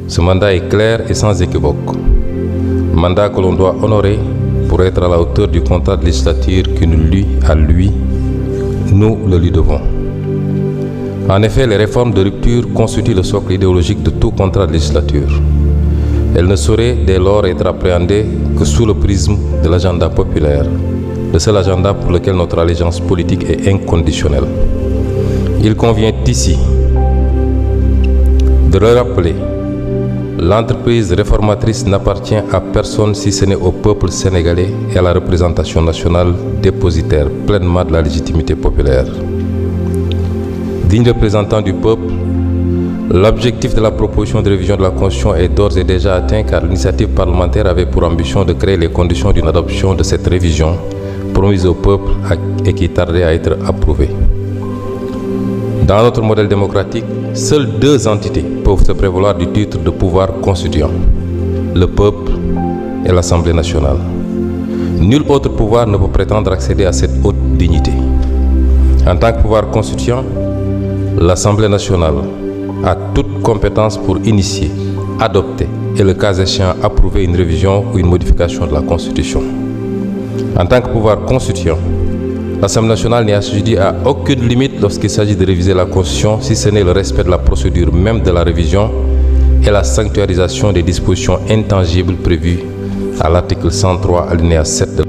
Ce mandat est clair et sans équivoque. Mandat que l'on doit honorer pour être à la hauteur du contrat de législature qui nous lie à lui. Nous le lui devons. En effet, les réformes de rupture constituent le socle idéologique de tout contrat de législature. Elles ne sauraient dès lors être appréhendées que sous le prisme de l'agenda populaire, le seul agenda pour lequel notre allégeance politique est inconditionnelle. Il convient ici de le rappeler, l'entreprise réformatrice n'appartient à personne si ce n'est au peuple sénégalais et à la représentation nationale dépositaire pleinement de la légitimité populaire. Digne représentant du peuple, l'objectif de la proposition de révision de la Constitution est d'ores et déjà atteint car l'initiative parlementaire avait pour ambition de créer les conditions d'une adoption de cette révision promise au peuple et qui tardait à être approuvée. Dans notre modèle démocratique, seules deux entités peuvent se prévaloir du titre de pouvoir constituant, le peuple et l'Assemblée nationale. Nul autre pouvoir ne peut prétendre accéder à cette haute dignité. En tant que pouvoir constituant, l'Assemblée nationale a toute compétence pour initier, adopter et, le cas échéant, approuver une révision ou une modification de la Constitution. En tant que pouvoir constituant, l'Assemblée nationale n'est assujettie à aucune limite lorsqu'il s'agit de réviser la Constitution, si ce n'est le respect de la procédure même de la révision et la sanctuarisation des dispositions intangibles prévues à l'article 103 alinéa 7 de